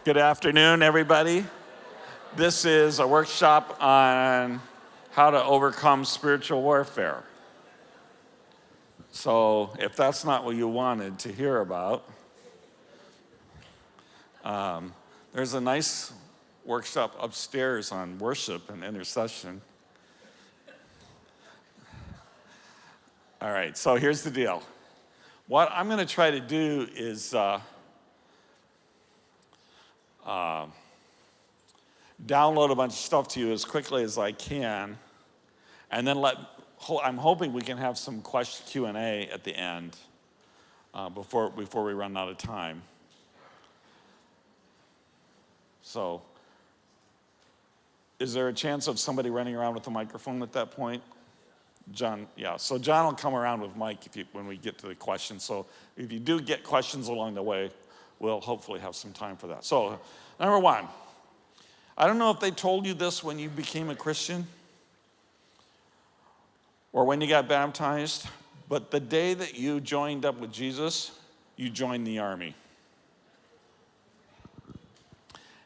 Good afternoon, everybody. This is a workshop on how to overcome spiritual warfare. So if that's not what you wanted to hear about, there's a nice workshop upstairs on worship and intercession. All right, so here's the deal. What I'm going to try to do is download a bunch of stuff to you as quickly as I can, and then I'm hoping we can have some Q&A at the end before we run out of time. So, is there a chance of somebody running around with a microphone at that point? John, yeah. So John will come around with Mike when we get to the questions. So if you do get questions along the way, we'll hopefully have some time for that. So, number one, I don't know if they told you this when you became a Christian or when you got baptized, but the day that you joined up with Jesus, you joined the army.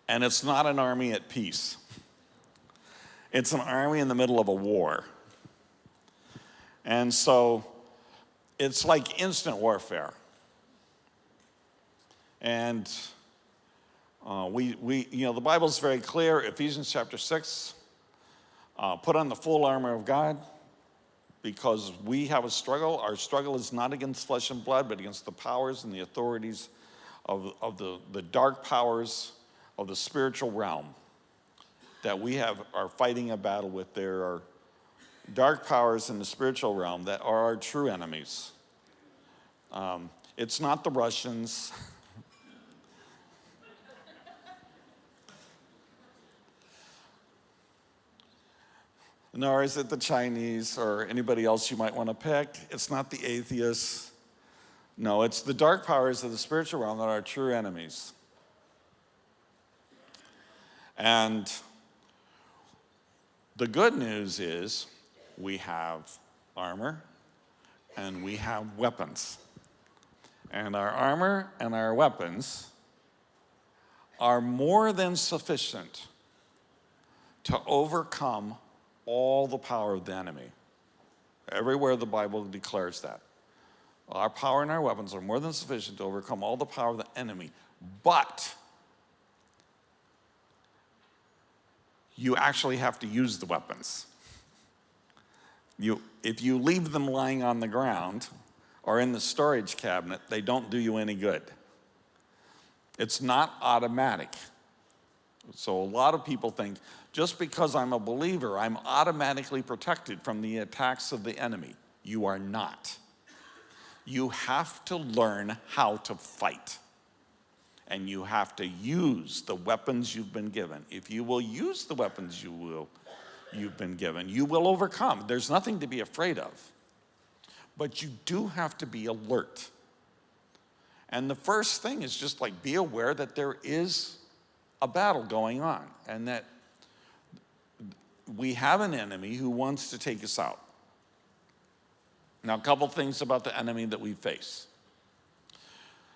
And it's not an army at peace. It's an army in the middle of a war. And so it's like instant warfare. And the Bible's very clear. Ephesians chapter 6, put on the full armor of God because we have a struggle. Our struggle is not against flesh and blood, but against the powers and the authorities of the dark powers of the spiritual realm that we are fighting a battle with. There are dark powers in the spiritual realm that are our true enemies. It's not the Russians. Nor is it the Chinese or anybody else you might want to pick. It's not the atheists. No, it's the dark powers of the spiritual realm that are our true enemies. And the good news is we have armor and we have weapons. And our armor and our weapons are more than sufficient to overcome all the power of the enemy. Everywhere the Bible declares that. Our power and our weapons are more than sufficient to overcome all the power of the enemy. But you actually have to use the weapons. If you leave them lying on the ground or in the storage cabinet, they don't do you any good. It's not automatic. So a lot of people think, just because I'm a believer, I'm automatically protected from the attacks of the enemy. You are not. You have to learn how to fight. And you have to use the weapons you've been given. If you will use the weapons you've been given, you will overcome. There's nothing to be afraid of. But you do have to be alert. And the first thing is just be aware that there is a battle going on and that we have an enemy who wants to take us out. Now, a couple things about the enemy that we face.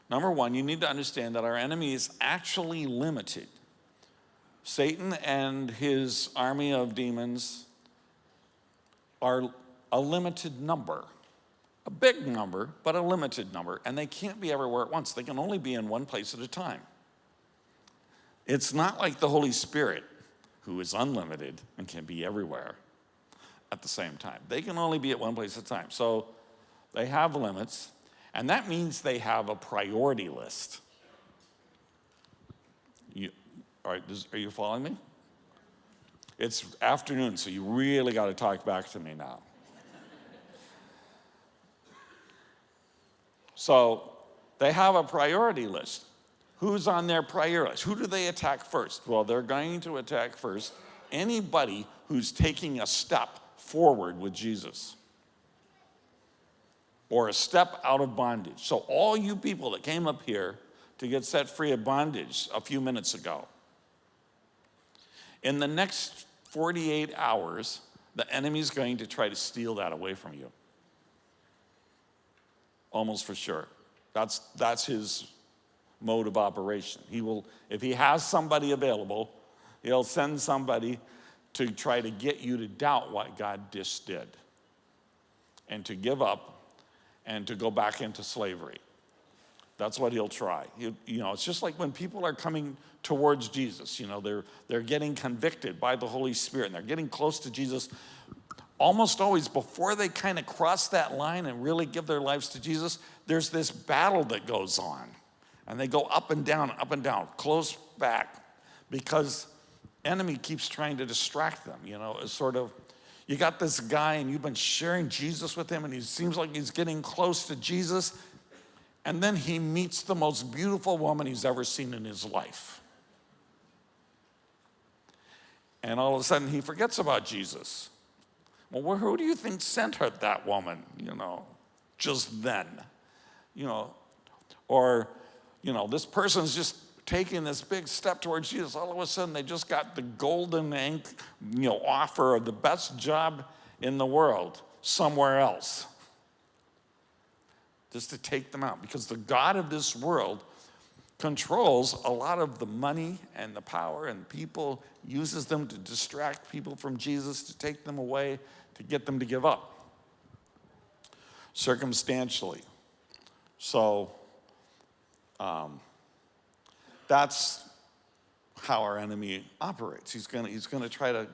Number one, you need to understand that our enemy is actually limited. Satan and his army of demons are a limited number. A big number, but a limited number. And they can't be everywhere at once. They can only be in one place at a time. It's not like the Holy Spirit, who is unlimited and can be everywhere at the same time. They can only be at one place at a time. So they have limits, and that means they have a priority list. All right, are you following me? It's afternoon, so you really got to talk back to me now. So they have a priority list. Who's on their priority list? Who do they attack first? Well, they're going to attack first anybody who's taking a step forward with Jesus or a step out of bondage. So all you people that came up here to get set free of bondage a few minutes ago, in the next 48 hours, the enemy's going to try to steal that away from you. Almost for sure. That's his mode of operation. He will, if he has somebody available, he'll send somebody to try to get you to doubt what God just did and to give up and to go back into slavery. That's what he'll try. It's just like when people are coming towards Jesus, they're getting convicted by the Holy Spirit and they're getting close to Jesus. Almost always before they kind of cross that line and really give their lives to Jesus, there's this battle that goes on. And they go up and down, close back, because enemy keeps trying to distract them. It's sort of, you got this guy and you've been sharing Jesus with him and he seems like he's getting close to Jesus. And then he meets the most beautiful woman he's ever seen in his life. And all of a sudden he forgets about Jesus. Well, who do you think sent her that woman, just then? Or this person's just taking this big step towards Jesus. All of a sudden they just got the golden offer of the best job in the world somewhere else. Just to take them out, because the God of this world controls a lot of the money and the power, and people uses them to distract people from Jesus, to take them away, to get them to give up circumstantially. So that's how our enemy operates. He's going to try to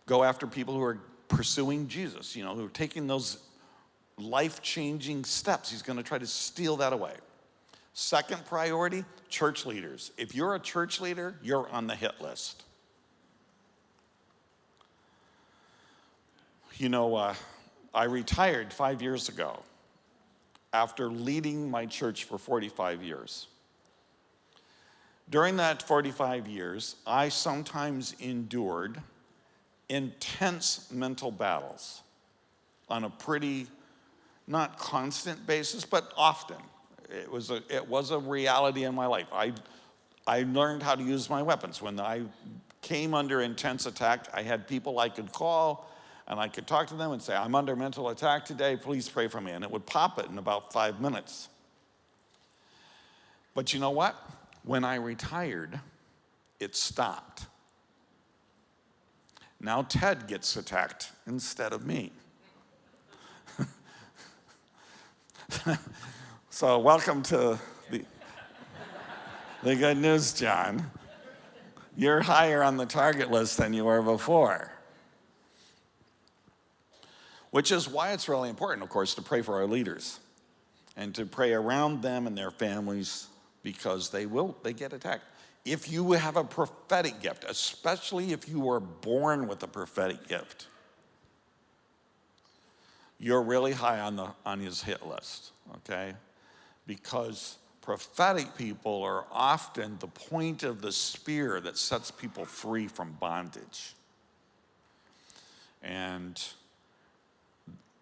go after people who are pursuing Jesus, who are taking those life-changing steps. He's going to try to steal that away. Second priority, church leaders. If you're a church leader, you're on the hit list. I retired 5 years ago after leading my church for 45 years. During that 45 years, I sometimes endured intense mental battles on a pretty, not constant basis, but often. It was a reality in my life. I learned how to use my weapons. When I came under intense attack, I had people I could call, and I could talk to them and say, I'm under mental attack today, please pray for me. And it would pop it in about 5 minutes. But you know what? When I retired, it stopped. Now Ted gets attacked instead of me. So welcome to the good news, John. You're higher on the target list than you were before. Which is why it's really important, of course, to pray for our leaders and to pray around them and their families, because they get attacked. If you have a prophetic gift, especially if you were born with a prophetic gift, you're really high on his hit list, okay? Because prophetic people are often the point of the spear that sets people free from bondage. And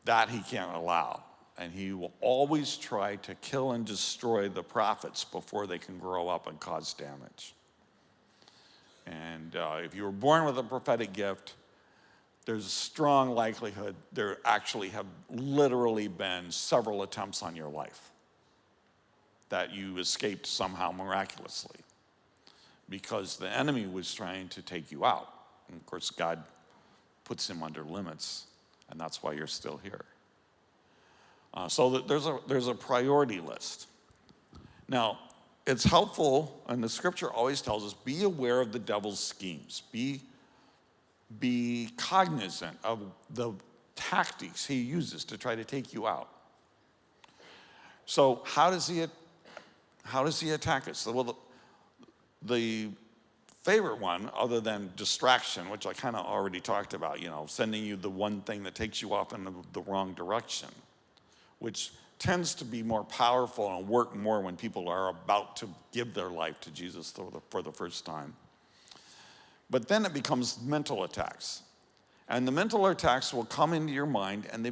that he can't allow. And he will always try to kill and destroy the prophets before they can grow up and cause damage. And if you were born with a prophetic gift, there's a strong likelihood there actually have literally been several attempts on your life that you escaped somehow miraculously, because the enemy was trying to take you out. And of course, God puts him under limits, and that's why you're still here. So there's a priority list. Now, it's helpful, and the scripture always tells us, be aware of the devil's schemes. Be cognizant of the tactics he uses to try to take you out. So how does he attack us? Well, the favorite one, other than distraction, which I kind of already talked about, sending you the one thing that takes you off in the wrong direction, which tends to be more powerful and work more when people are about to give their life to Jesus for the first time. But then it becomes mental attacks. And the mental attacks will come into your mind, and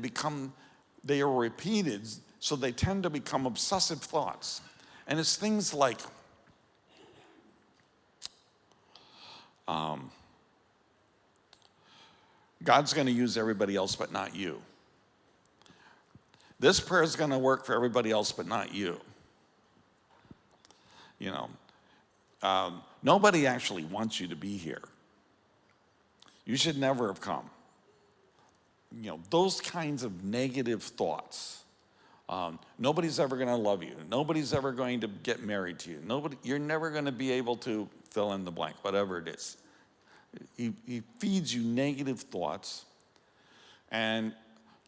they are repeated, so they tend to become obsessive thoughts. And it's things like, God's going to use everybody else but not you. This prayer is going to work for everybody else but not you. You know, nobody actually wants you to be here. You should never have come. You know, those kinds of negative thoughts. Nobody's ever going to love you. Nobody's ever going to get married to you. You're never going to be able to fill in the blank, whatever it is. He feeds you negative thoughts and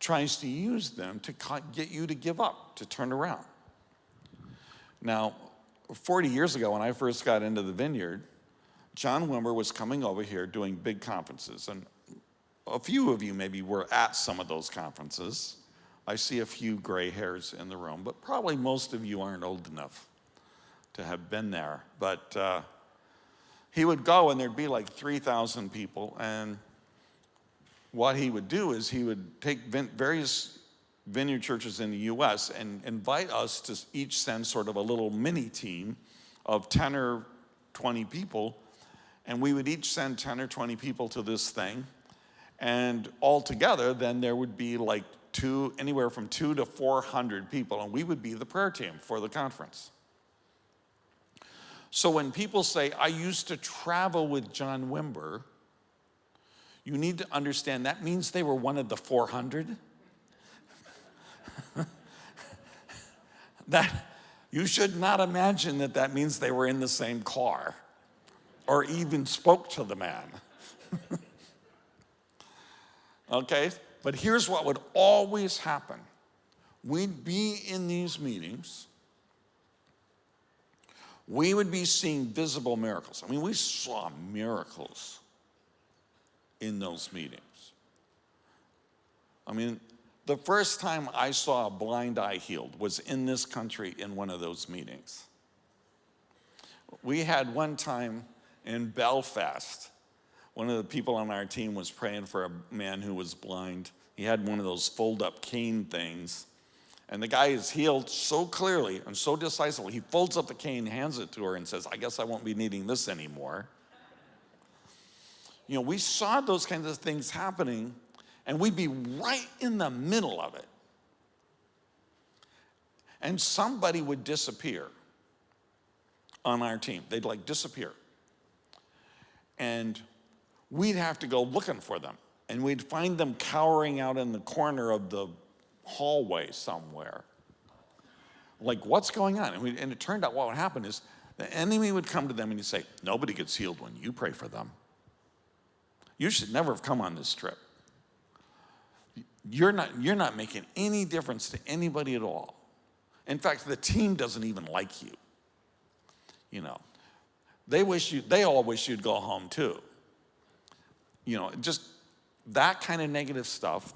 tries to use them to get you to give up, to turn around. Now, 40 years ago when I first got into the vineyard, John Wimber was coming over here doing big conferences, and a few of you maybe were at some of those conferences. I see a few gray hairs in the room, but probably most of you aren't old enough to have been there. But he would go and there'd be like 3,000 people, and what he would do is he would take various vineyard churches in the U.S. and invite us to each send sort of a little mini team of 10 or 20 people, and we would each send 10 or 20 people to this thing, and altogether then there would be like anywhere from 200 to 400 people, and we would be the prayer team for the conference. So when people say, I used to travel with John Wimber, you need to understand that means they were one of the 400. That you should not imagine that means they were in the same car or even spoke to the man. Okay? But here's what would always happen. We'd be in these meetings. We would be seeing visible miracles. I mean, we saw miracles in those meetings. I mean, the first time I saw a blind eye healed was in this country in one of those meetings. We had one time in Belfast, one of the people on our team was praying for a man who was blind. He had one of those fold-up cane things. And the guy is healed so clearly and so decisively. He folds up the cane, hands it to her, and says, I guess I won't be needing this anymore. You know, we saw those kinds of things happening, and we'd be right in the middle of it. And somebody would disappear on our team. They'd like disappear. And we'd have to go looking for them. And we'd find them cowering out in the corner of the hallway somewhere. Like, what's going on? And it turned out what would happen is the enemy would come to them and he'd say, nobody gets healed when you pray for them. You should never have come on this trip. You're not making any difference to anybody at all. In fact, the team doesn't even like you. You know, they all wish you'd go home too. You know, just that kind of negative stuff.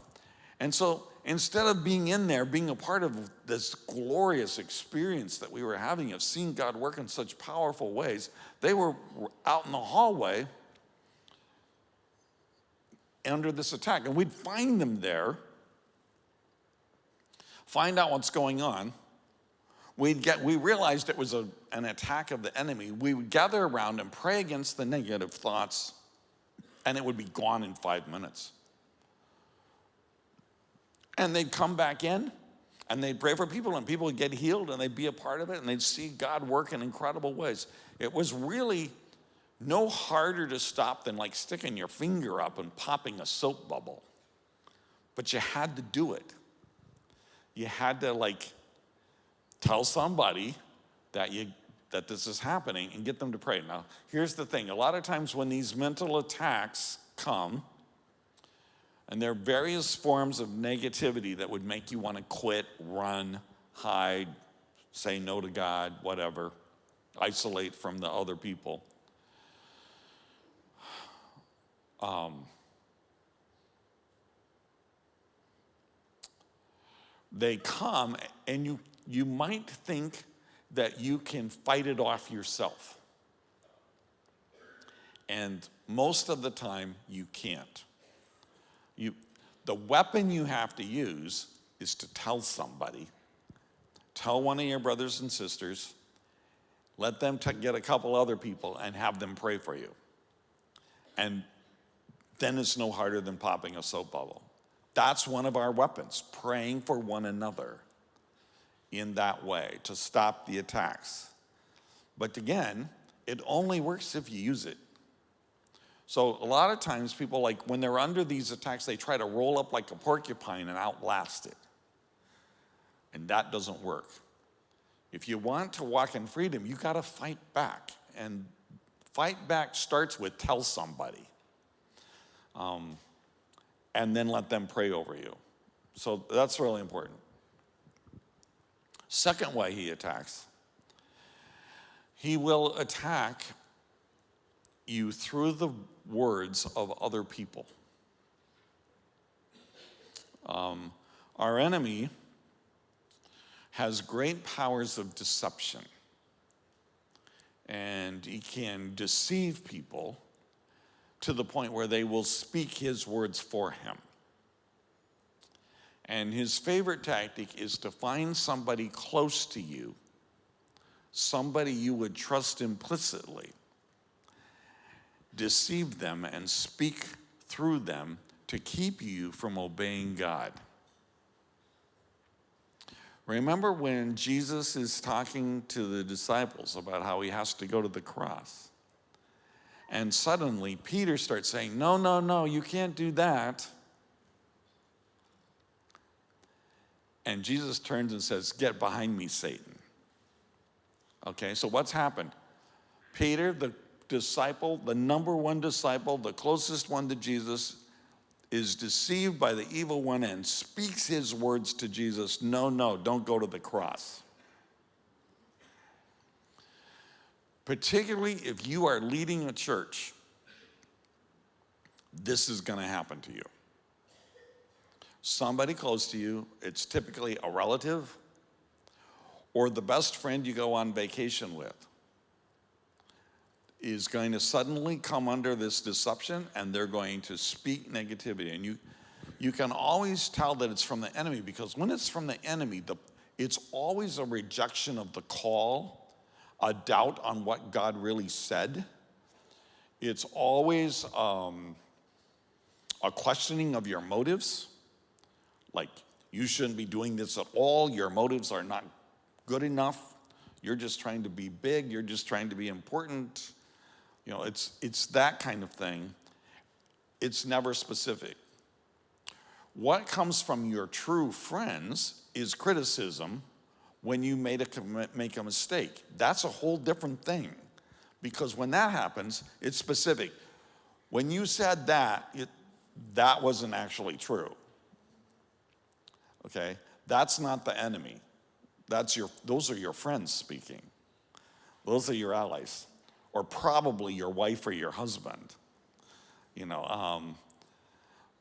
And so instead of being in there, being a part of this glorious experience that we were having of seeing God work in such powerful ways, they were out in the hallway under this attack. And we'd find them there, find out what's going on. We realized it was an attack of the enemy. We would gather around and pray against the negative thoughts, and it would be gone in 5 minutes. And they'd come back in, and they'd pray for people, and people would get healed, and they'd be a part of it, and they'd see God work in incredible ways. It was really no harder to stop than like sticking your finger up and popping a soap bubble. But you had to do it. You had to like tell somebody that this is happening and get them to pray. Now, here's the thing. A lot of times when these mental attacks come, and there are various forms of negativity that would make you want to quit, run, hide, say no to God, whatever, isolate from the other people. They come, and you might think that you can fight it off yourself. And most of the time, you can't. The weapon you have to use is to tell somebody. Tell one of your brothers and sisters. Let them get a couple other people and have them pray for you. And then it's no harder than popping a soap bubble. That's one of our weapons, praying for one another in that way to stop the attacks. But again, it only works if you use it. So a lot of times people, like when they're under these attacks, they try to roll up like a porcupine and outlast it. And that doesn't work. If you want to walk in freedom, you got to fight back. And fight back starts with tell somebody. And then let them pray over you. So that's really important. Second way he attacks, he will attack you through the words of other people. Our enemy has great powers of deception, and he can deceive people to the point where they will speak his words for him. And his favorite tactic is to find somebody close to you, somebody you would trust implicitly, deceive them and speak through them to keep you from obeying God. Remember when Jesus is talking to the disciples about how he has to go to the cross? And suddenly Peter starts saying, no, you can't do that. And Jesus turns and says, get behind me, Satan. Okay, so what's happened? Peter, the disciple, the number one disciple, the closest one to Jesus, is deceived by the evil one and speaks his words to Jesus. No, don't go to the cross. Particularly if you are leading a church, this is going to happen to you. Somebody close to you, it's typically a relative or the best friend you go on vacation with, is going to suddenly come under this deception, and they're going to speak negativity. And you can always tell that it's from the enemy, because when it's from the enemy, it's always a rejection of the call, a doubt on what God really said. It's always a questioning of your motives. Like, you shouldn't be doing this at all. Your motives are not good enough. You're just trying to be big. You're just trying to be important. You know, it's that kind of thing. It's never specific. What comes from your true friends is criticism when you make a mistake. That's a whole different thing, because when that happens, it's specific. When you said that, that wasn't actually true. Okay? That's not the enemy. Those are your friends speaking. Those are your allies, or probably your wife or your husband. You know,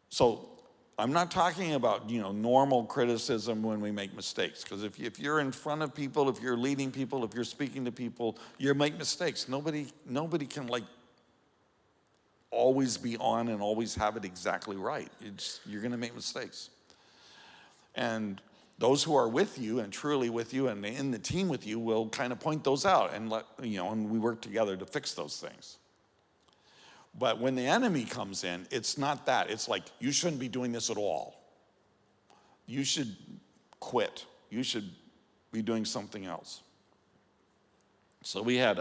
so I'm not talking about, normal criticism when we make mistakes, because if you're in front of people, if you're leading people, if you're speaking to people, you make mistakes. Nobody can always be on and always have it exactly right. You're going to make mistakes. And those who are with you and truly with you and in the team with you will kind of point those out and and we work together to fix those things. But when the enemy comes in, it's not that. It's like, you shouldn't be doing this at all. You should quit. You should be doing something else. So we had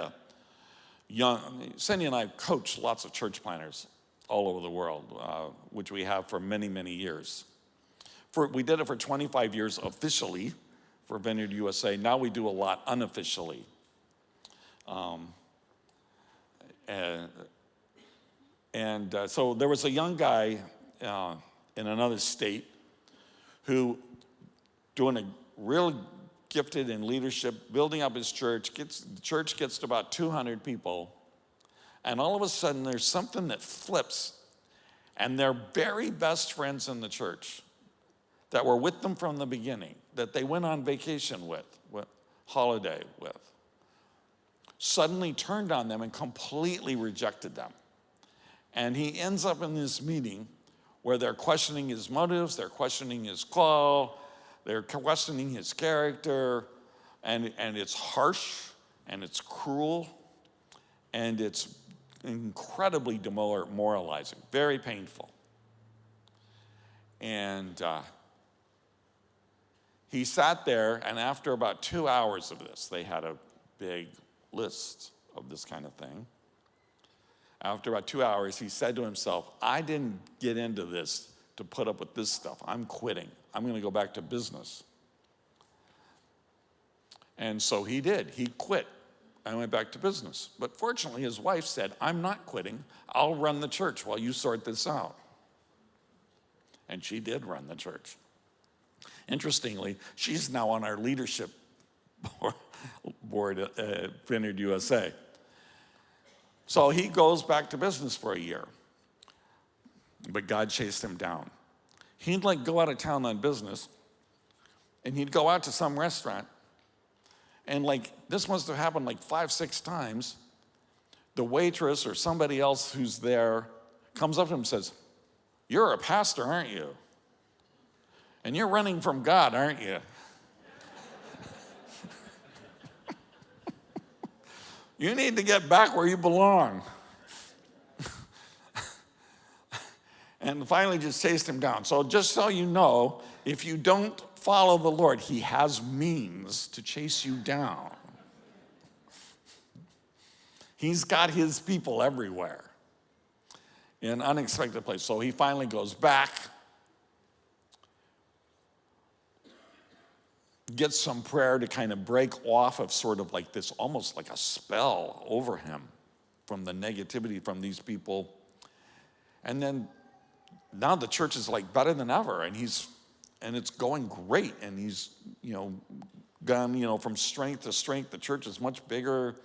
Cindy and I coached lots of church planners all over the world, which we have for many, many years. We did it for 25 years officially for Vineyard USA. Now we do a lot unofficially. So there was a young guy in another state who, doing a real gifted in leadership, building up his church, the church gets to about 200 people, and all of a sudden there's something that flips, and their very best friends in the church that were with them from the beginning, that they went on vacation with holiday with, suddenly turned on them and completely rejected them. And he ends up in this meeting where they're questioning his motives, they're questioning his call, they're questioning his character, and it's harsh, and it's cruel, and it's incredibly demoralizing, very painful. And he sat there, and after about 2 hours of this, they had a big list of this kind of thing. After about 2 hours, he said to himself, I didn't get into this to put up with this stuff. I'm quitting. I'm going to go back to business. And so he did. He quit and went back to business. But fortunately, his wife said, I'm not quitting. I'll run the church while you sort this out. And she did run the church. Interestingly, she's now on our leadership board at Vineyard USA. So he goes back to business for a year. But God chased him down. He'd go out of town on business, and he'd go out to some restaurant, and this must have happened 5, 6 times. The waitress or somebody else who's there comes up to him and says, you're a pastor, aren't you? And you're running from God, aren't you? You need to get back where you belong. And finally just chased him down. So just so you know, if you don't follow the Lord, he has means to chase you down. He's got his people everywhere in unexpected places. So he finally goes back, gets some prayer to kind of break off of sort of this, almost like a spell over him from the negativity from these people. And then now the church is better than ever, and it's going great, and he's gone from strength to strength. The church is much bigger,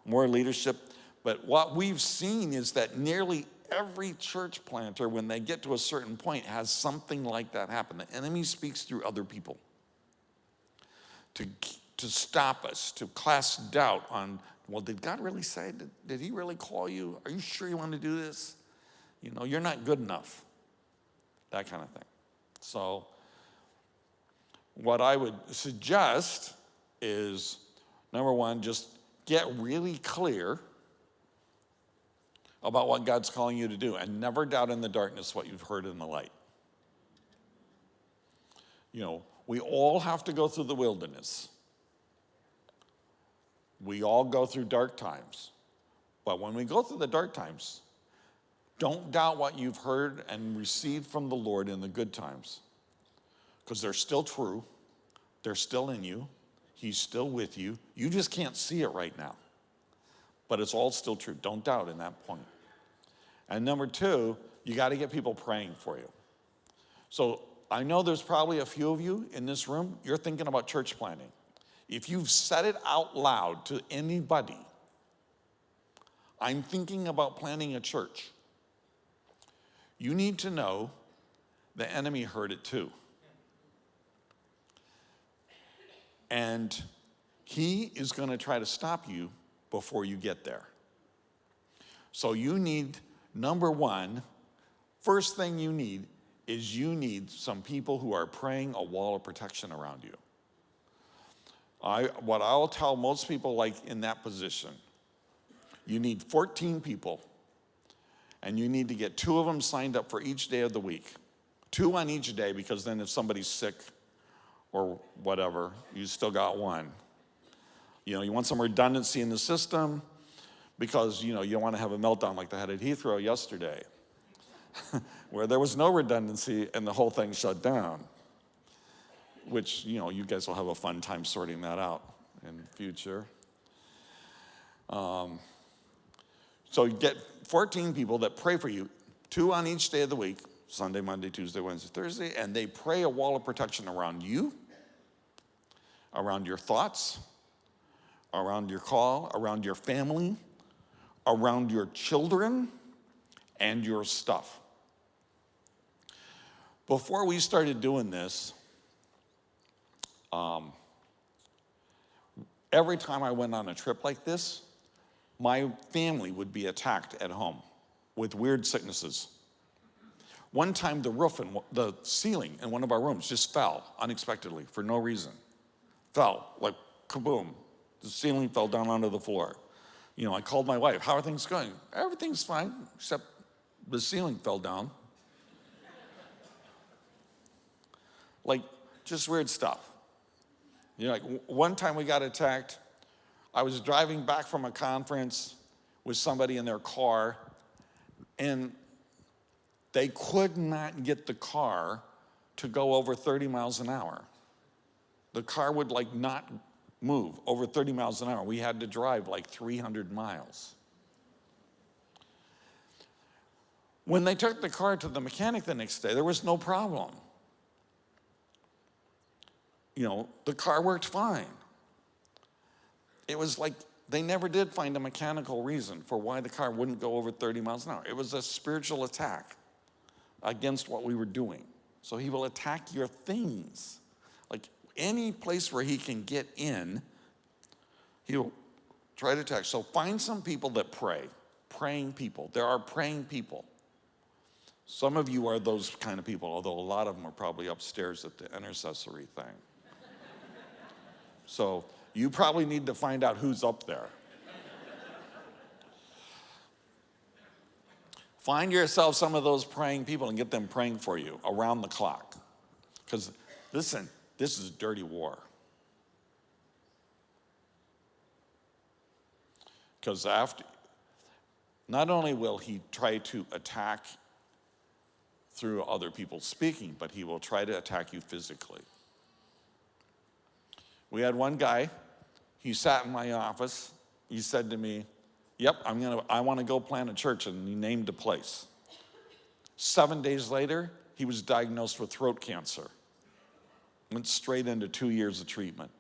more leadership. But what we've seen is that nearly every church planter, when they get to a certain point, has something like that happen. The enemy speaks through other people to stop us, to cast doubt on, well, did God really say? Did he really call you? Are you sure you want to do this? You're not good enough. That kind of thing. So what I would suggest is, number one, just get really clear about what God's calling you to do, and never doubt in the darkness what you've heard in the light. We all have to go through the wilderness. We all go through dark times. But when we go through the dark times, don't doubt what you've heard and received from the Lord in the good times, because they're still true. They're still in you. He's still with you. You just can't see it right now, but it's all still true. Don't doubt in that point. And number two, you got to get people praying for you. So I know there's probably a few of you in this room, you're thinking about church planting. If you've said it out loud to anybody, I'm thinking about planting a church, you need to know the enemy heard it too. And he is going to try to stop you before you get there. So you need, number one, first thing you need is you need some people who are praying a wall of protection around you. What I'll tell most people in that position, you need 14 people, and you need to get 2 of them signed up for each day of the week. 2 on each day, because then if somebody's sick or whatever, you still got 1. You want some redundancy in the system, because you don't want to have a meltdown like they had at Heathrow yesterday, where there was no redundancy and the whole thing shut down, which, you guys will have a fun time sorting that out in the future. So you get 14 people that pray for you, 2 on each day of the week, Sunday, Monday, Tuesday, Wednesday, Thursday, and they pray a wall of protection around you, around your thoughts, around your call, around your family, around your children, and your stuff. Before we started doing this, every time I went on a trip like this, my family would be attacked at home with weird sicknesses. One time the ceiling in one of our rooms just fell unexpectedly for no reason. Fell, kaboom. The ceiling fell down onto the floor. I called my wife, how are things going? Everything's fine, except the ceiling fell down. Just weird stuff. One time we got attacked, I was driving back from a conference with somebody in their car, and they could not get the car to go over 30 miles an hour. The car would like not move over 30 miles an hour. We had to drive like 300 miles. When they took the car to the mechanic the next day, there was no problem. The car worked fine. It was like they never did find a mechanical reason for why the car wouldn't go over 30 miles an hour. It was a spiritual attack against what we were doing. So he will attack your things. Like any place where he can get in, he'll try to attack. So find some people that pray, praying people. There are praying people. Some of you are those kind of people, although a lot of them are probably upstairs at the intercessory thing. So you probably need to find out who's up there. Find yourself some of those praying people and get them praying for you around the clock. Because listen, this is a dirty war. Because not only will he try to attack through other people speaking, but he will try to attack you physically. We had one guy, he sat in my office, he said to me, yep, I want to go plant a church, and he named a place. 7 days later, he was diagnosed with throat cancer. Went straight into 2 years of treatment.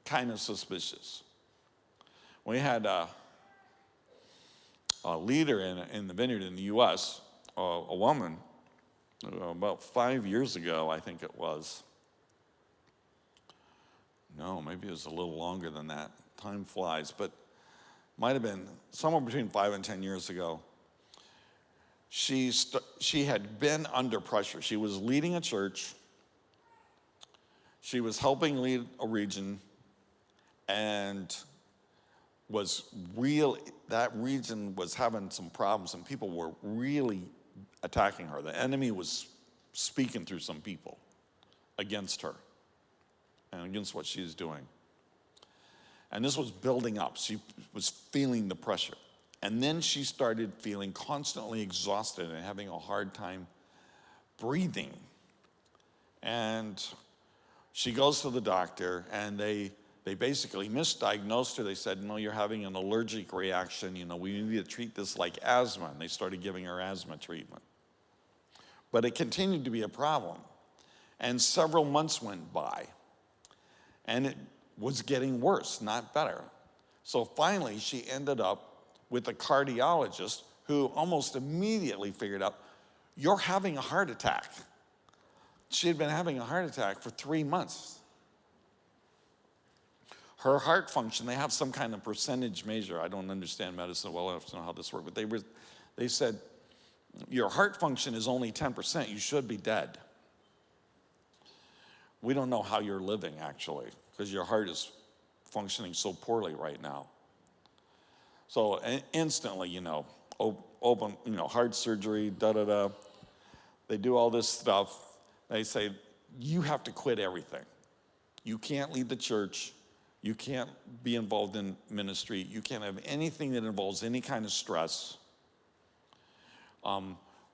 Kind of suspicious. We had a leader in the vineyard in the U.S., a woman, about 5 years ago, I think it was. No, maybe it was a little longer than that. Time flies, but might have been somewhere between 5 and 10 years ago. She had been under pressure. She was leading a church. She was helping lead a region, and that region was having some problems, and people were really attacking her. The enemy was speaking through some people against her and against what she was doing. And this was building up. She was feeling the pressure. And then she started feeling constantly exhausted and having a hard time breathing. And she goes to the doctor, and they basically misdiagnosed her. They said, no, you're having an allergic reaction. We need to treat this like asthma. And they started giving her asthma treatment. But it continued to be a problem. And several months went by. And it was getting worse, not better. So finally, she ended up with a cardiologist who almost immediately figured out, you're having a heart attack. She had been having a heart attack for 3 months. Her heart function, they have some kind of percentage measure. I don't understand medicine well enough to know how this works, but they said, your heart function is only 10%. You should be dead. We don't know how you're living, actually, because your heart is functioning so poorly right now. So instantly, open, heart surgery, da-da-da. They do all this stuff. They say, you have to quit everything. You can't lead the church. You can't be involved in ministry. You can't have anything that involves any kind of stress.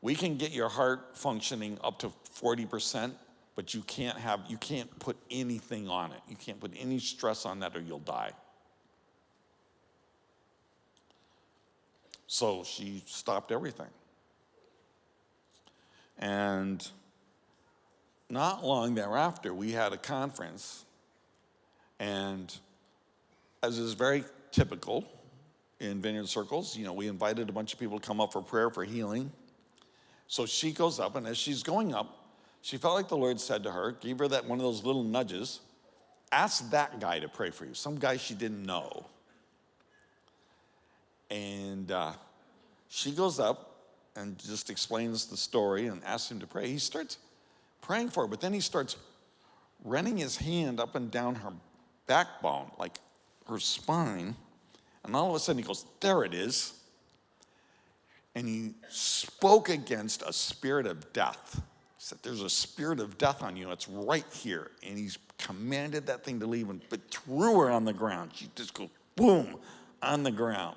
We can get your heart functioning up to 40%, but you can't put anything on it. You can't put any stress on that or you'll die. So she stopped everything. And not long thereafter, we had a conference, and as is very typical in Vineyard Circles, we invited a bunch of people to come up for prayer for healing. So she goes up, and as she's going up, she felt like the Lord said to her, gave her that one of those little nudges, ask that guy to pray for you, some guy she didn't know. And she goes up and just explains the story and asks him to pray. He starts praying for her, but then he starts running his hand up and down her backbone, like her spine, and all of a sudden he goes, there it is. And he spoke against a spirit of death. said, there's a spirit of death on you. It's right here. And he's commanded that thing to leave, but threw her on the ground. She just goes, boom, on the ground.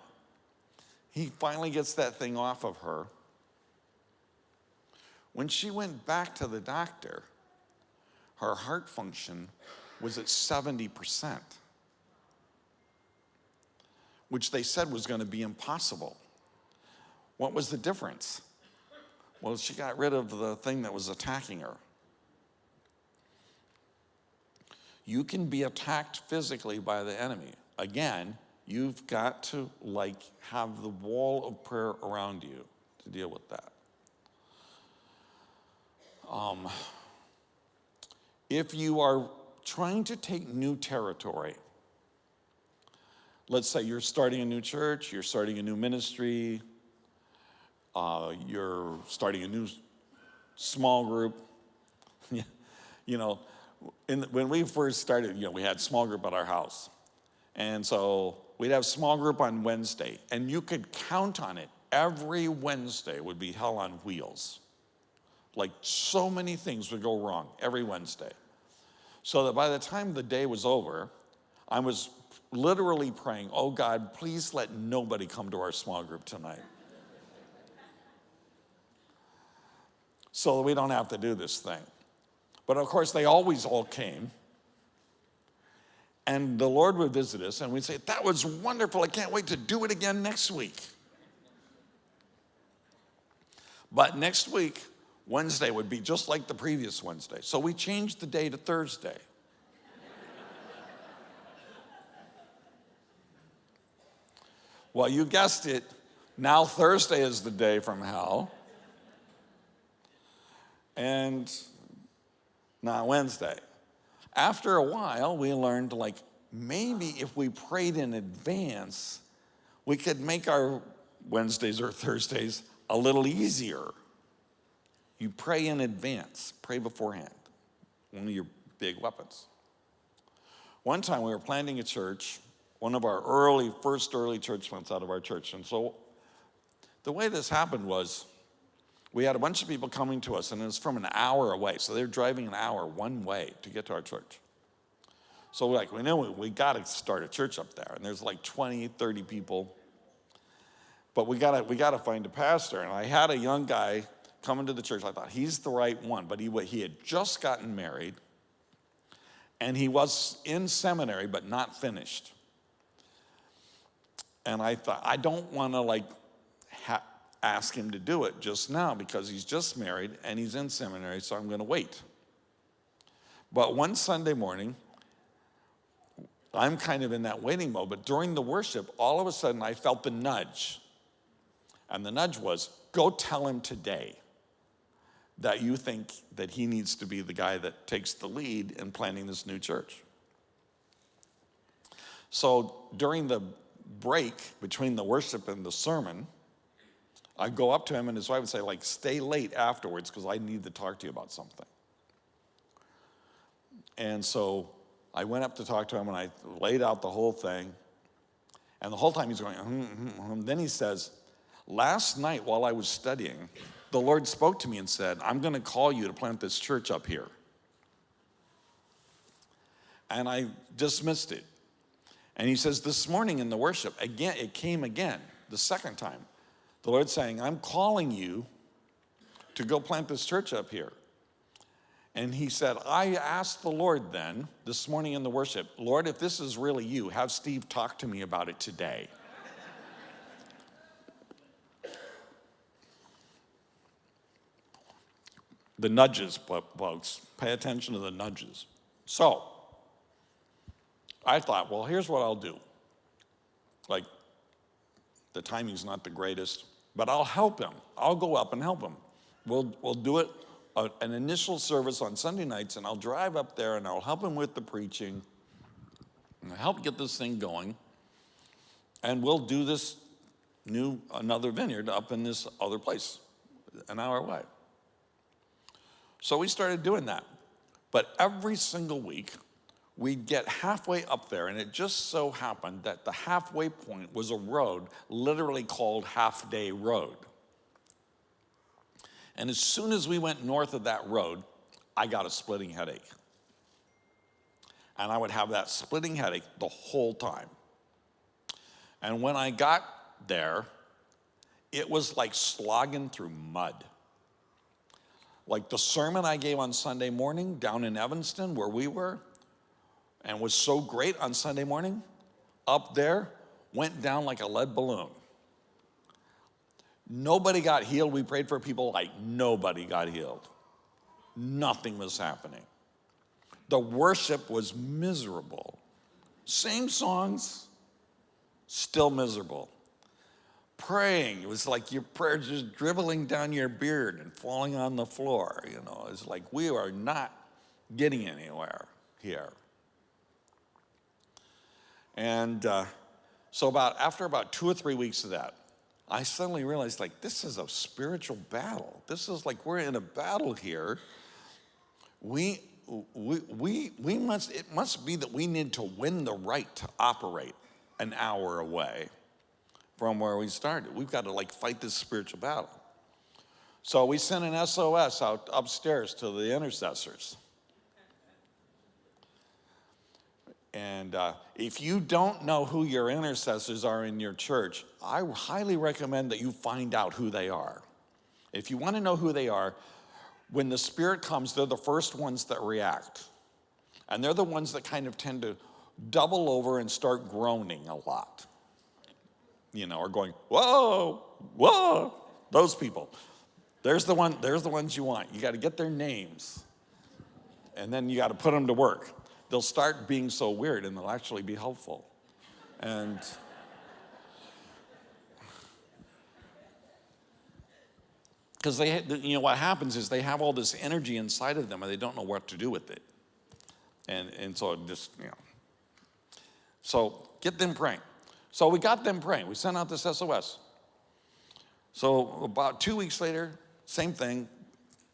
He finally gets that thing off of her. When she went back to the doctor, her heart function was at 70%, which they said was going to be impossible. What was the difference? Well, she got rid of the thing that was attacking her. You can be attacked physically by the enemy. Again, you've got to have the wall of prayer around you to deal with that. If you are trying to take new territory, let's say you're starting a new church, you're starting a new ministry, you're starting a new small group. When we first started, we had small group at our house. And so we'd have small group on Wednesday, and you could count on it. Every Wednesday would be hell on wheels. Like so many things would go wrong every Wednesday. So that by the time the day was over, I was literally praying, oh God, please let nobody come to our small group tonight. So that we don't have to do this thing. But of course, they always all came. And the Lord would visit us, and we'd say, that was wonderful. I can't wait to do it again next week. But next week, Wednesday would be just like the previous Wednesday. So we changed the day to Thursday. Well, you guessed it. Now Thursday is the day from hell. And not Wednesday. After a while, we learned maybe if we prayed in advance, we could make our Wednesdays or Thursdays a little easier. You pray in advance, pray beforehand. One of your big weapons. One time we were planting a church, one of our first early church plants out of our church. And so the way this happened was we had a bunch of people coming to us, and it was from an hour away. So they're driving an hour one way to get to our church. So we know we got to start a church up there. And there's 20, 30 people. But we got to find a pastor. And I had a young guy coming to the church. I thought, he's the right one. But he had just gotten married. And he was in seminary, but not finished. And I thought, I don't want to ask him to do it just now because he's just married and he's in seminary, so I'm going to wait. But one Sunday morning, I'm kind of in that waiting mode, but during the worship, all of a sudden I felt the nudge. And the nudge was, go tell him today that you think that he needs to be the guy that takes the lead in planting this new church. So during the break between the worship and the sermon, I'd go up to him and his wife would say, stay late afterwards because I need to talk to you about something. And so I went up to talk to him and I laid out the whole thing. And the whole time he's going, Then he says, last night while I was studying, the Lord spoke to me and said, I'm going to call you to plant this church up here. And I dismissed it. And he says, this morning in the worship, again, it came again, the second time. The Lord's saying, I'm calling you to go plant this church up here. And he said, I asked the Lord then, this morning in the worship, Lord, if this is really you, have Steve talk to me about it today. The nudges, folks. Pay attention to the nudges. So, I thought, well, here's what I'll do. The timing's not the greatest, but I'll help him. I'll go up and help him. We'll do it, an initial service on Sunday nights, and I'll drive up there and I'll help him with the preaching and help get this thing going. And we'll do this another vineyard up in this other place, an hour away. So we started doing that. But every single week, we'd get halfway up there, and it just so happened that the halfway point was a road literally called Half Day Road. And as soon as we went north of that road, I got a splitting headache. And I would have that splitting headache the whole time. And when I got there, it was like slogging through mud. Like the sermon I gave on Sunday morning down in Evanston where we were, and was so great on Sunday morning, up there went down like a lead balloon. Nobody got healed. We prayed for people like nobody got healed. Nothing was happening. The worship was miserable. Same songs, still miserable. Praying, it was like your prayers just dribbling down your beard and falling on the floor. You know, it's like we are not getting anywhere here. And so after about 2 or 3 weeks of that, I suddenly realized, like, this is a spiritual battle. This is like we're in a battle here. It must be that we need to win the right to operate an hour away from where we started. We've got to like fight this spiritual battle. So we sent an SOS out upstairs to the intercessors. And if you don't know who your intercessors are in your church, I highly recommend that you find out who they are. If you want to know who they are, when the Spirit comes, they're the first ones that react. And they're the ones that kind of tend to double over and start groaning a lot. You know, or going, whoa, whoa, those people. There's the ones you want. You got to get their names. And then you got to put them to work. They'll start being so weird and they'll actually be helpful. And because what happens is they have all this energy inside of them and they don't know what to do with it. And so just, so get them praying. So we got them praying. We sent out this SOS. So about 2 weeks later, same thing,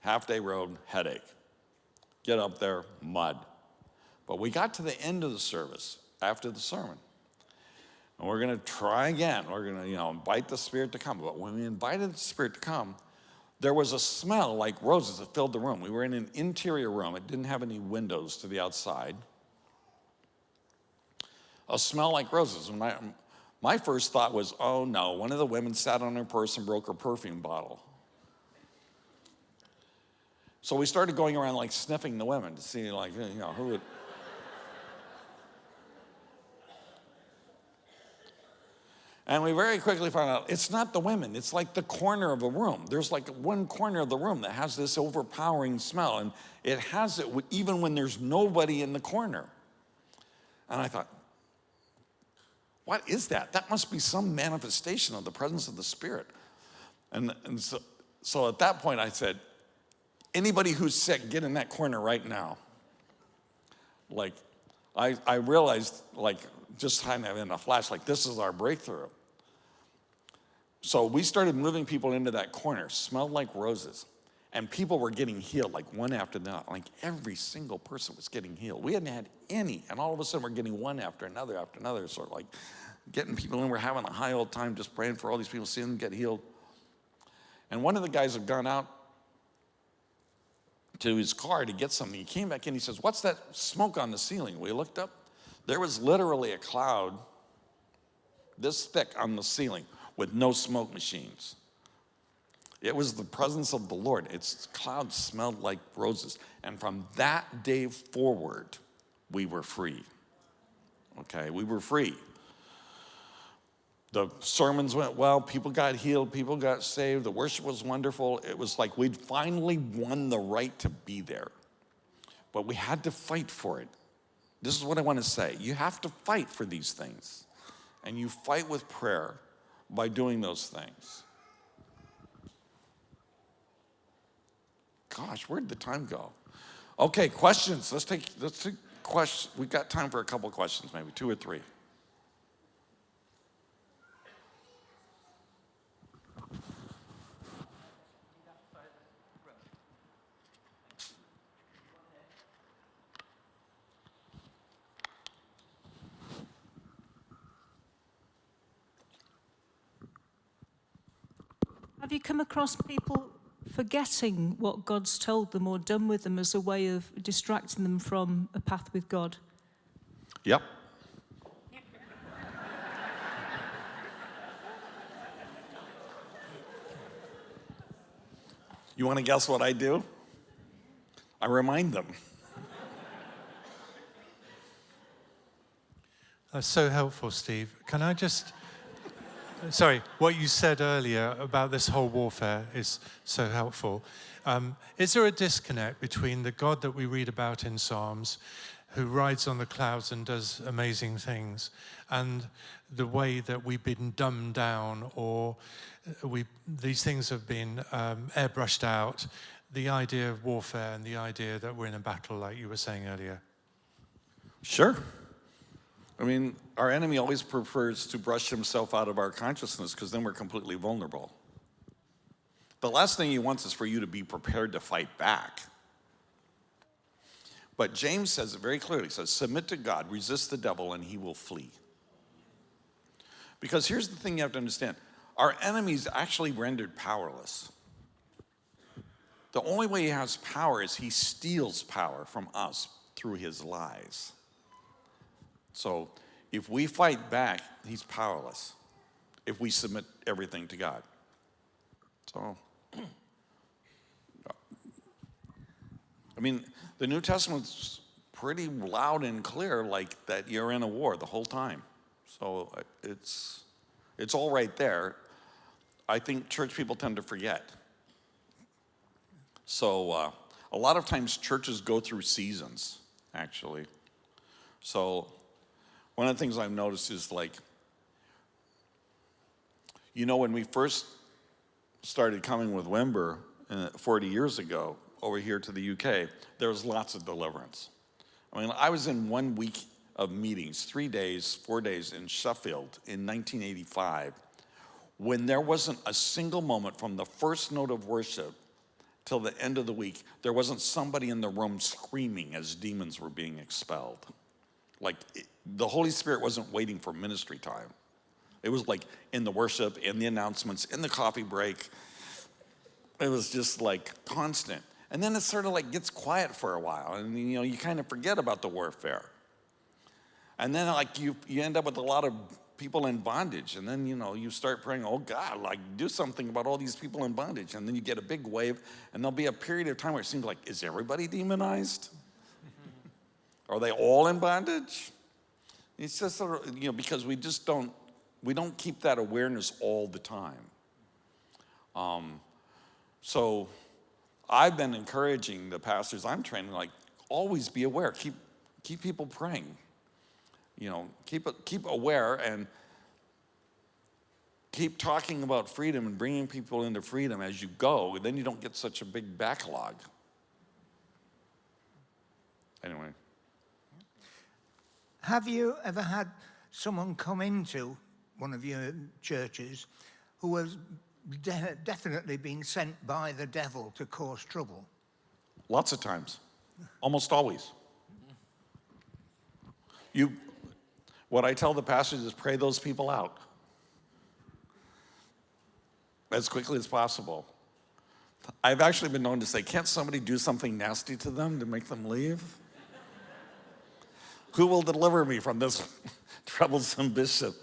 half-day road, headache. Get up there, mud. But we got to the end of the service after the sermon. And we're going to try again. We're going to, invite the Spirit to come. But when we invited the Spirit to come, there was a smell like roses that filled the room. We were in an interior room. It didn't have any windows to the outside. A smell like roses. And my first thought was, oh no, one of the women sat on her purse and broke her perfume bottle. So we started going around like sniffing the women to see who would. And we very quickly found out it's not the women. It's like the corner of the room. There's like one corner of the room that has this overpowering smell. And it has it even when there's nobody in the corner. And I thought, what is that? That must be some manifestation of the presence of the Spirit. And so at that point I said, anybody who's sick, get in that corner right now. Like, I realized, like, just kind of in a flash, like, this is our breakthrough. So we started moving people into that corner, smelled like roses. And people were getting healed, like one after another. Like every single person was getting healed. We hadn't had any, and all of a sudden we're getting one after another, sort of like getting people in. We're having a high old time just praying for all these people, seeing them get healed. And one of the guys had gone out to his car to get something. He came back in, he says, what's that smoke on the ceiling? We looked up. There was literally a cloud this thick on the ceiling with no smoke machines. It was the presence of the Lord. Its cloud smelled like roses. And from that day forward, we were free. Okay, we were free. The sermons went well. People got healed. People got saved. The worship was wonderful. It was like we'd finally won the right to be there. But we had to fight for it. This is what I want to say. You have to fight for these things. And you fight with prayer by doing those things. Gosh, where'd the time go? Okay, questions. Let's take questions. We've got time for a couple questions, maybe 2 or 3. Have you come across people forgetting what God's told them or done with them as a way of distracting them from a path with God. Yep. You want to guess what I do? I remind them. That's so helpful, Steve. Can I just... Sorry, what you said earlier about this whole warfare is so helpful. Is there a disconnect between the God that we read about in Psalms, who rides on the clouds and does amazing things, and the way that we've been dumbed down, or these things have been airbrushed out, the idea of warfare and the idea that we're in a battle, like you were saying earlier? Sure. I mean, our enemy always prefers to brush himself out of our consciousness because then we're completely vulnerable. The last thing he wants is for you to be prepared to fight back. But James says it very clearly. He says, submit to God, resist the devil, and he will flee. Because here's the thing you have to understand. Our enemy's actually rendered powerless. The only way he has power is he steals power from us through his lies. So if we fight back, he's powerless. If we submit everything to God. So, I mean, the New Testament's pretty loud and clear, like that you're in a war the whole time. So it's all right there. I think church people tend to forget. So a lot of times churches go through seasons, actually. So one of the things I've noticed is, like, when we first started coming with Wimber 40 years ago over here to the UK, there was lots of deliverance. I mean, I was in 1 week of meetings, 3 days, 4 days in Sheffield in 1985, when there wasn't a single moment from the first note of worship till the end of the week, there wasn't somebody in the room screaming as demons were being expelled. Like, the Holy Spirit wasn't waiting for ministry time. It was like in the worship, in the announcements, in the coffee break. It was just like constant. And then it sort of like gets quiet for a while, and you kind of forget about the warfare. And then like you end up with a lot of people in bondage, and then you start praying, oh God, like do something about all these people in bondage. And then you get a big wave, and there'll be a period of time where it seems like, is everybody demonized? Are they all in bondage? It's just sort of, because we don't keep that awareness all the time. So I've been encouraging the pastors I'm training, like, always be aware. Keep people praying. Keep aware and keep talking about freedom and bringing people into freedom as you go. Then you don't get such a big backlog. Anyway. Have you ever had someone come into one of your churches who has definitely been sent by the devil to cause trouble? Lots of times. Almost always. What I tell the pastors is pray those people out as quickly as possible. I've actually been known to say, can't somebody do something nasty to them to make them leave? Who will deliver me from this troublesome bishop?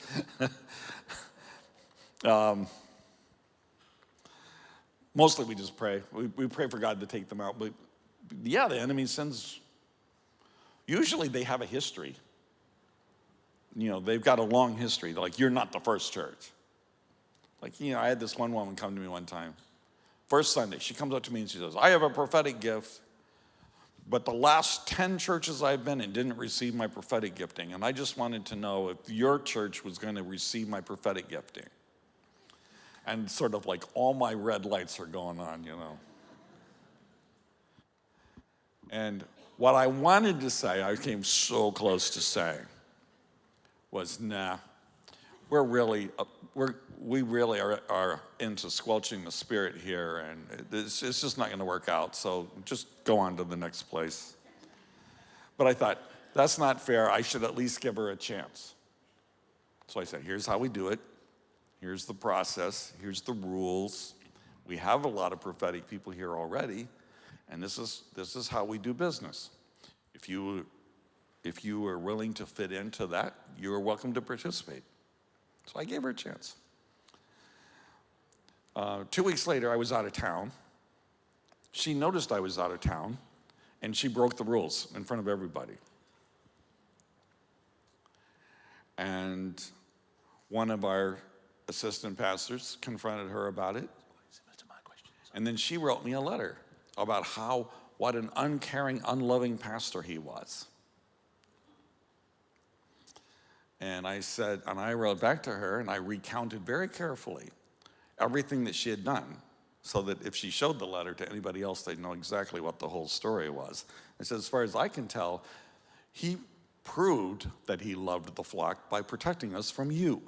Mostly we just pray. We pray for God to take them out. But yeah, the enemy sends, usually they have a history. They've got a long history. Like, you're not the first church. Like, I had this one woman come to me one time. First Sunday, she comes up to me and she says, I have a prophetic gift, but the last 10 churches I've been in didn't receive my prophetic gifting. And I just wanted to know if your church was going to receive my prophetic gifting. And sort of like all my red lights are going on, And what I wanted to say, I came so close to saying, was, nah, we really are into squelching the spirit here, and it's just not going to work out, so just go on to the next place. But I thought, that's not fair. I should at least give her a chance. So I said, here's how we do it. Here's the process. Here's the rules. We have a lot of prophetic people here already, and this is how we do business. If you are willing to fit into that, you are welcome to participate. So I gave her a chance. 2 weeks later, I was out of town. She noticed I was out of town, and she broke the rules in front of everybody. And one of our assistant pastors confronted her about it. And then she wrote me a letter about what an uncaring, unloving pastor he was. And I wrote back to her, and I recounted very carefully everything that she had done, so that if she showed the letter to anybody else, they'd know exactly what the whole story was. I said, as far as I can tell, he proved that he loved the flock by protecting us from you.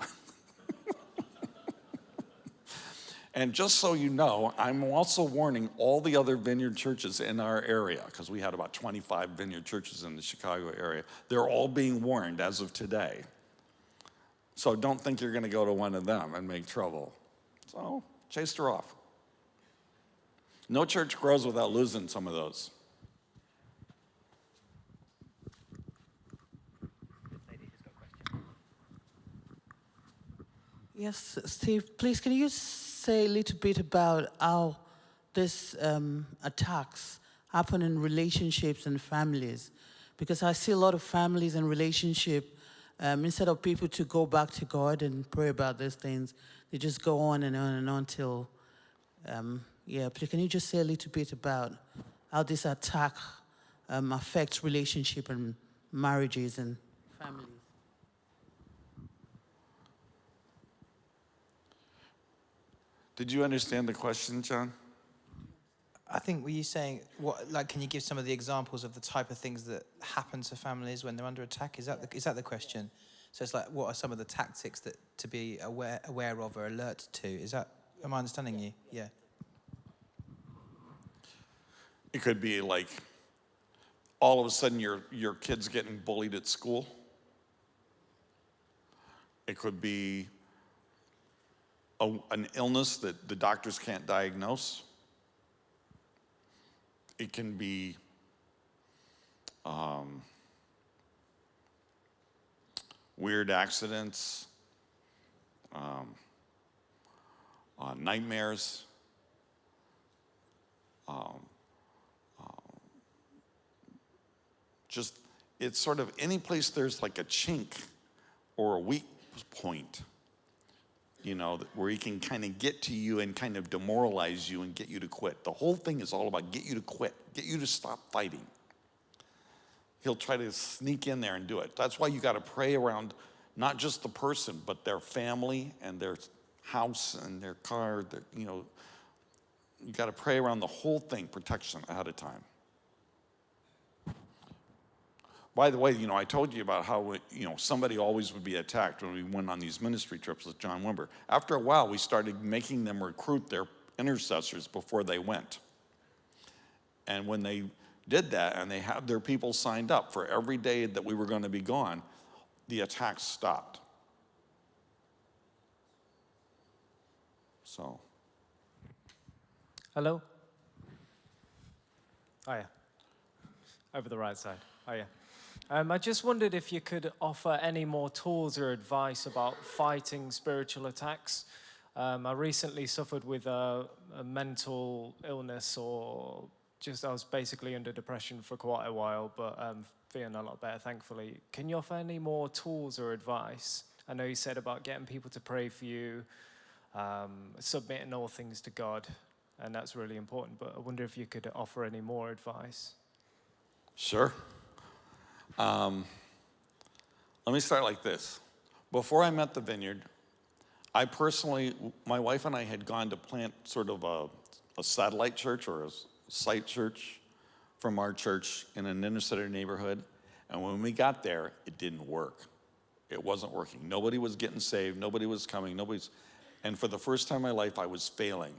And just so you know, I'm also warning all the other vineyard churches in our area, because we had about 25 vineyard churches in the Chicago area. They're all being warned as of today. So don't think you're going to go to one of them and make trouble. So chased her off. No church grows without losing some of those. Yes, Steve, please, can you say a little bit about how these attacks happen in relationships and families? Because I see a lot of families and relationship, instead of people to go back to God and pray about these things, they just go on and on and on till, please, can you just say a little bit about how this attack affects relationship and marriages and families? Did you understand the question, John? I think, were you saying, can you give some of the examples of the type of things that happen to families when they're under attack? Is that the question? So it's like, what are some of the tactics that to be aware of or alert to? Am I understanding you? Yeah. It could be like all of a sudden your kid's getting bullied at school. It could be an illness that the doctors can't diagnose. It can be weird accidents, nightmares, just it's sort of any place there's like a chink or a weak point, where he can kind of get to you and kind of demoralize you and get you to quit. The whole thing is all about get you to quit, get you to stop fighting. He'll try to sneak in there and do it. That's why you got to pray around not just the person, but their family and their house and their car. You got to pray around the whole thing, protection ahead of time. By the way, I told you about how, somebody always would be attacked when we went on these ministry trips with John Wimber. After a while, we started making them recruit their intercessors before they went. And when they did that and they had their people signed up for every day that we were going to be gone, the attacks stopped. So. Hello? Oh, yeah. Over the right side. Oh, yeah. I just wondered if you could offer any more tools or advice about fighting spiritual attacks. I recently suffered with a mental illness, or I was basically under depression for quite a while, but feeling a lot better, thankfully. Can you offer any more tools or advice? I know you said about getting people to pray for you, submitting all things to God, and that's really important, but I wonder if you could offer any more advice. Sure. Let me start like this. Before I met the Vineyard, my wife and I had gone to plant sort of a satellite church or a site church from our church in an inner city neighborhood. And when we got there, it didn't work. It wasn't working. Nobody was getting saved. Nobody was coming. And for the first time in my life, I was failing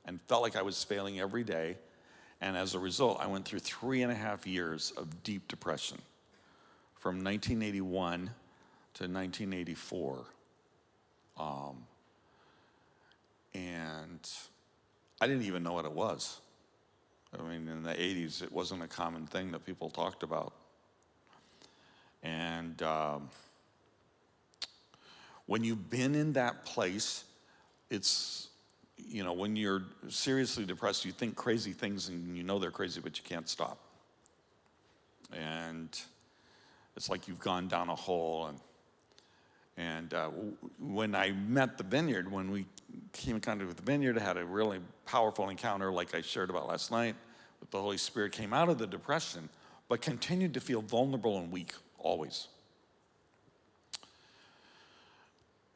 and felt like I was failing every day. And as a result, I went through 3.5 years of deep depression from 1981 to 1984. And I didn't even know what it was. I mean, in the 80s, it wasn't a common thing that people talked about. And when you've been in that place, it's, you know, when you're seriously depressed, you think crazy things and you know they're crazy, but you can't stop. And it's like you've gone down a hole. And when I met the Vineyard, when we came in contact with the Vineyard, I had a really powerful encounter like I shared about last night with the Holy Spirit, came out of the depression, but continued to feel vulnerable and weak, always.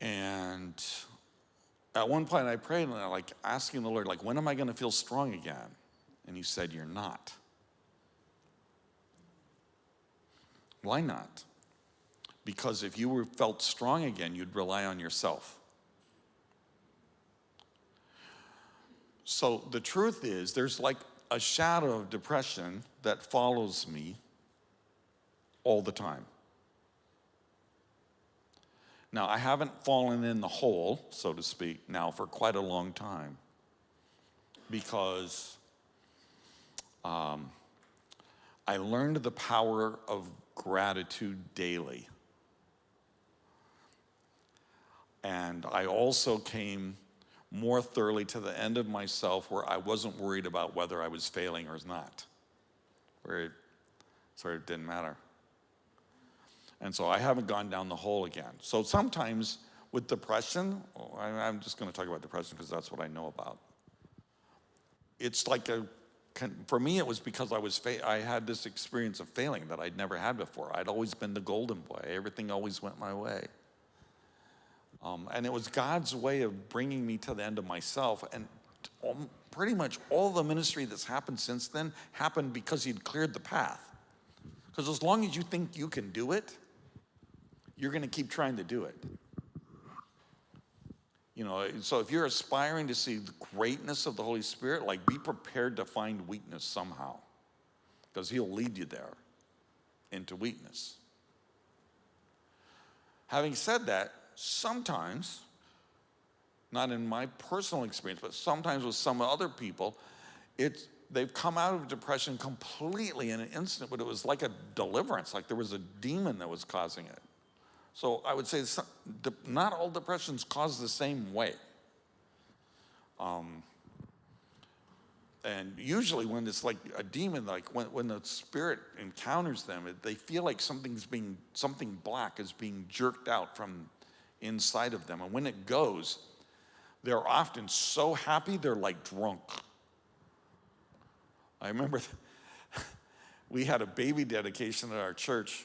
And at one point I prayed, and I like asking the Lord, like, when am I going to feel strong again? And he said, you're not. Why not? Because if you felt strong again, you'd rely on yourself. So the truth is, there's like a shadow of depression that follows me all the time. Now, I haven't fallen in the hole, so to speak, now for quite a long time, because I learned the power of gratitude daily. And I also came more thoroughly to the end of myself where I wasn't worried about whether I was failing or not, where it sort of didn't matter. And so I haven't gone down the hole again. So sometimes with depression, I'm just going to talk about depression because that's what I know about. It's like for me, it was because I had this experience of failing that I'd never had before. I'd always been the golden boy. Everything always went my way. And it was God's way of bringing me to the end of myself. And pretty much all the ministry that's happened since then happened because he'd cleared the path. Because as long as you think you can do it, you're going to keep trying to do it. You know, so if you're aspiring to see the greatness of the Holy Spirit, like, be prepared to find weakness somehow. Because he'll lead you there into weakness. Having said that, sometimes, not in my personal experience, but sometimes with some other people, they've come out of depression completely in an instant, but it was like a deliverance, like there was a demon that was causing it. So I would say not all depressions cause the same way. And usually when it's like a demon, like when the spirit encounters them, they feel like something black is being jerked out from inside of them. And when it goes, they're often so happy they're like drunk. I remember we had a baby dedication at our church,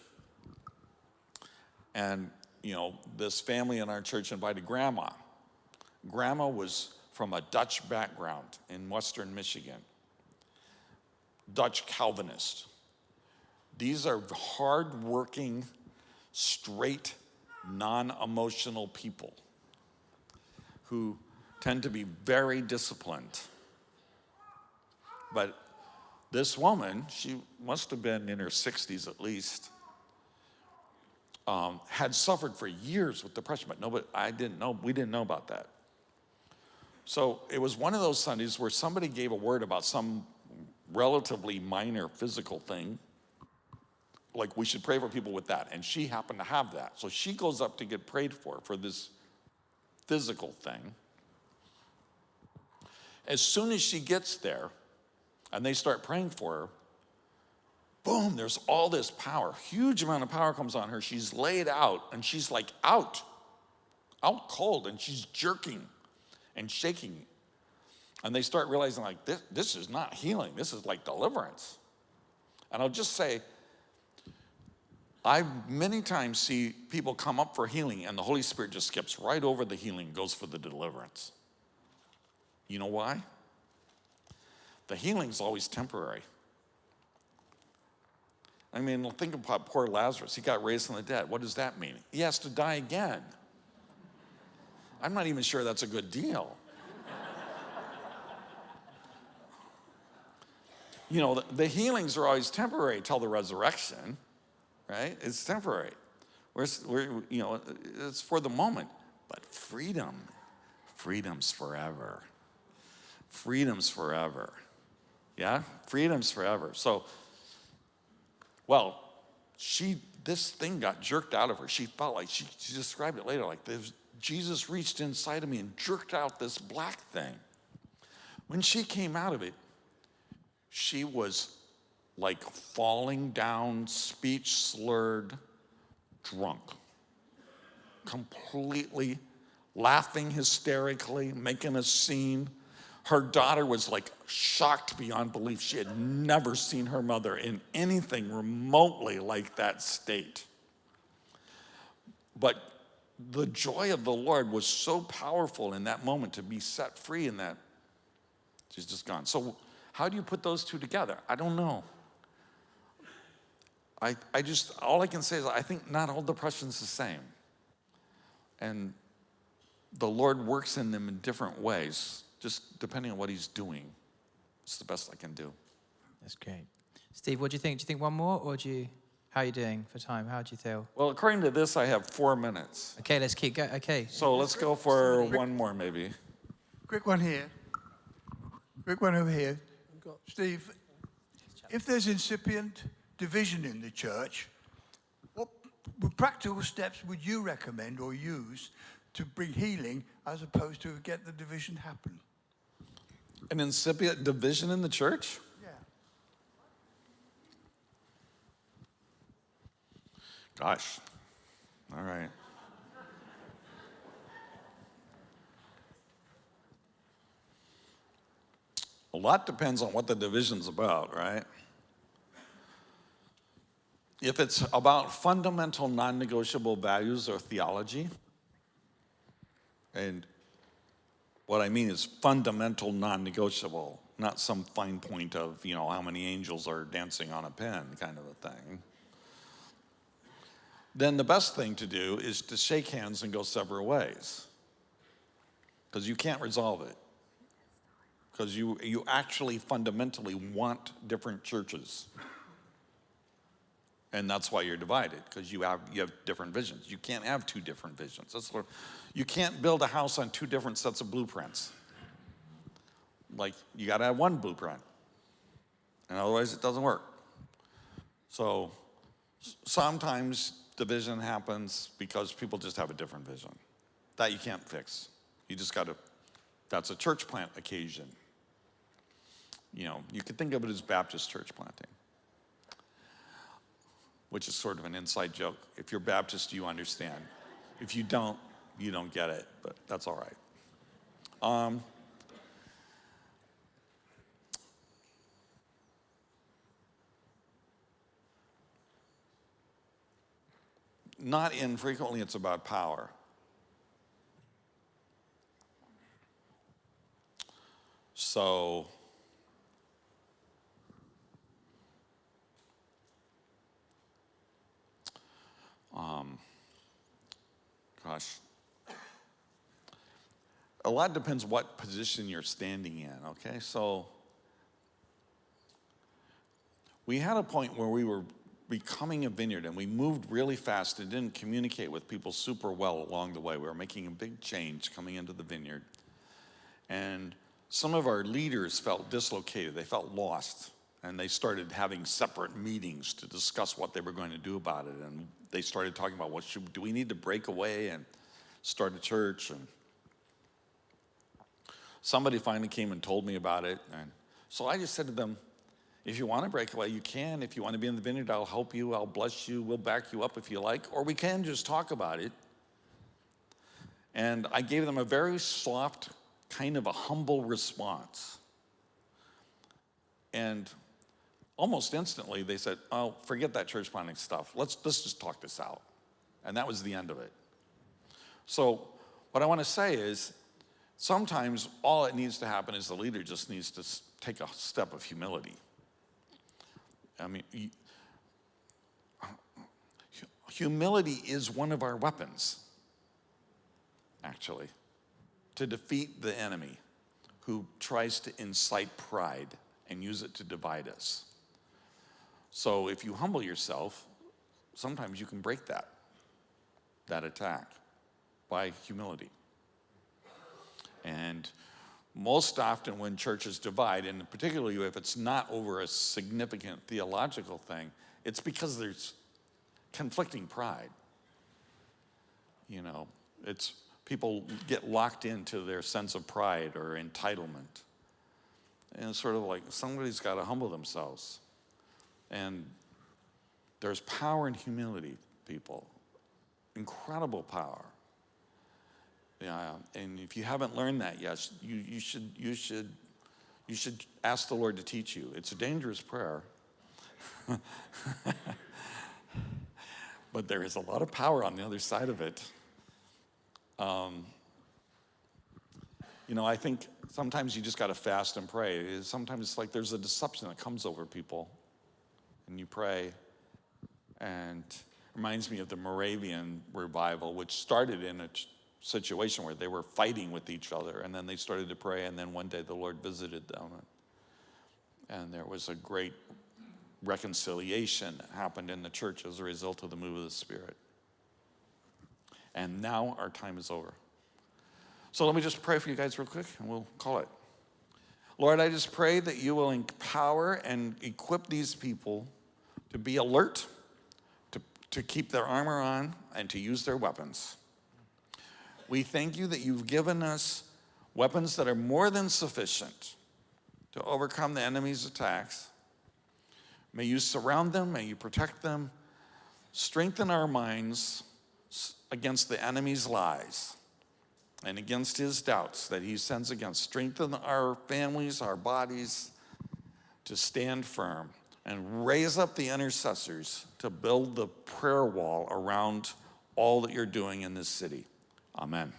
and you know, this family in our church invited grandma. Grandma was from a Dutch background in Western Michigan, Dutch Calvinist. These are hard-working, straight, non-emotional people who tend to be very disciplined. But this woman, she must have been in her 60s at least, had suffered for years with depression, but we didn't know about that. So it was one of those Sundays where somebody gave a word about some relatively minor physical thing, like we should pray for people with that, and she happened to have that. So she goes up to get prayed for this physical thing. As soon as she gets there, and they start praying for her, boom, there's all this power. Huge amount of power comes on her. She's laid out, and she's like out cold, and she's jerking and shaking. And they start realizing, like, this is not healing. This is like deliverance. And I'll just say, I many times see people come up for healing, and the Holy Spirit just skips right over the healing, goes for the deliverance. You know why? The healing's always temporary. I mean, think about poor Lazarus. He got raised from the dead. What does that mean? He has to die again. I'm not even sure that's a good deal. You know, the healings are always temporary till the resurrection, right? It's temporary. You know, it's for the moment. But freedom's forever. freedom's forever. Yeah? Freedom's forever. So, well, this thing got jerked out of her. She felt like, she described it later, like Jesus reached inside of me and jerked out this black thing. When she came out of it, she was like falling down, speech slurred, drunk. Completely laughing hysterically, making a scene. Her daughter was like shocked beyond belief. She had never seen her mother in anything remotely like that state. But the joy of the Lord was so powerful in that moment to be set free in that. She's just gone. So how do you put those two together? I don't know. All I can say is I think not all depression's the same. And the Lord works in them in different ways, just depending on what he's doing. It's the best I can do. That's great. Steve, what do you think? Do you think one more, or how are you doing for time? How do you feel? Well, according to this, I have 4 minutes. Okay, let's keep going. Okay. So let's go for one more, maybe. Quick one here. Quick one over here. Steve, if there's incipient division in the church, what practical steps would you recommend or use to bring healing as opposed to get the division happen? An incipient division in the church? Yeah. Gosh. All right. A lot depends on what the division's about, right? If it's about fundamental non-negotiable values or theology, and what I mean is fundamental non-negotiable, not some fine point of, how many angels are dancing on a pin kind of a thing, then the best thing to do is to shake hands and go separate ways. Because you can't resolve it. Because you actually fundamentally want different churches. And that's why you're divided, because you have different visions. You can't have two different visions. You can't build a house on two different sets of blueprints. Like, you got to have one blueprint. And otherwise, it doesn't work. So sometimes division happens because people just have a different vision. That you can't fix. You just got to, that's a church plant occasion. You could think of it as Baptist church planting, which is sort of an inside joke. If you're Baptist, you understand. If you don't get it, but that's all right. Not infrequently, it's about power. So, a lot depends what position you're standing in, okay? So, we had a point where we were becoming a vineyard and we moved really fast and didn't communicate with people super well along the way. We were making a big change coming into the vineyard. And some of our leaders felt dislocated. They felt lost. And they started having separate meetings to discuss what they were going to do about it. And they started talking about, do we need to break away and start a church? And somebody finally came and told me about it. And so I just said to them, if you want to break away, you can. If you want to be in the vineyard, I'll help you. I'll bless you. We'll back you up if you like. Or we can just talk about it. And I gave them a very soft, kind of a humble response. And almost instantly, they said, oh, forget that church planting stuff. Let's just talk this out. And that was the end of it. So what I want to say is, sometimes all it needs to happen is the leader just needs to take a step of humility. I mean, humility is one of our weapons, actually, to defeat the enemy who tries to incite pride and use it to divide us. So if you humble yourself, sometimes you can break that attack by humility. And most often when churches divide, and particularly if it's not over a significant theological thing, it's because there's conflicting pride. You know, it's people get locked into their sense of pride or entitlement. And it's sort of like somebody's got to humble themselves. And there's power in humility, people. Incredible power. Yeah, and if you haven't learned that yet, you should ask the Lord to teach you. It's a dangerous prayer. But there is a lot of power on the other side of it. You know, I think sometimes you just got to fast and pray. Sometimes it's like there's a deception that comes over people. And you pray. And it reminds me of the Moravian revival, which started in a situation where they were fighting with each other. And then they started to pray. And then one day the Lord visited them. And there was a great reconciliation that happened in the church as a result of the move of the Spirit. And now our time is over. So let me just pray for you guys real quick, and we'll call it. Lord, I just pray that you will empower and equip these people to be alert, to keep their armor on, and to use their weapons. We thank you that you've given us weapons that are more than sufficient to overcome the enemy's attacks. May you surround them, may you protect them, strengthen our minds against the enemy's lies and against his doubts that he sends against. Strengthen our families, our bodies to stand firm, and raise up the intercessors to build the prayer wall around all that you're doing in this city. Amen.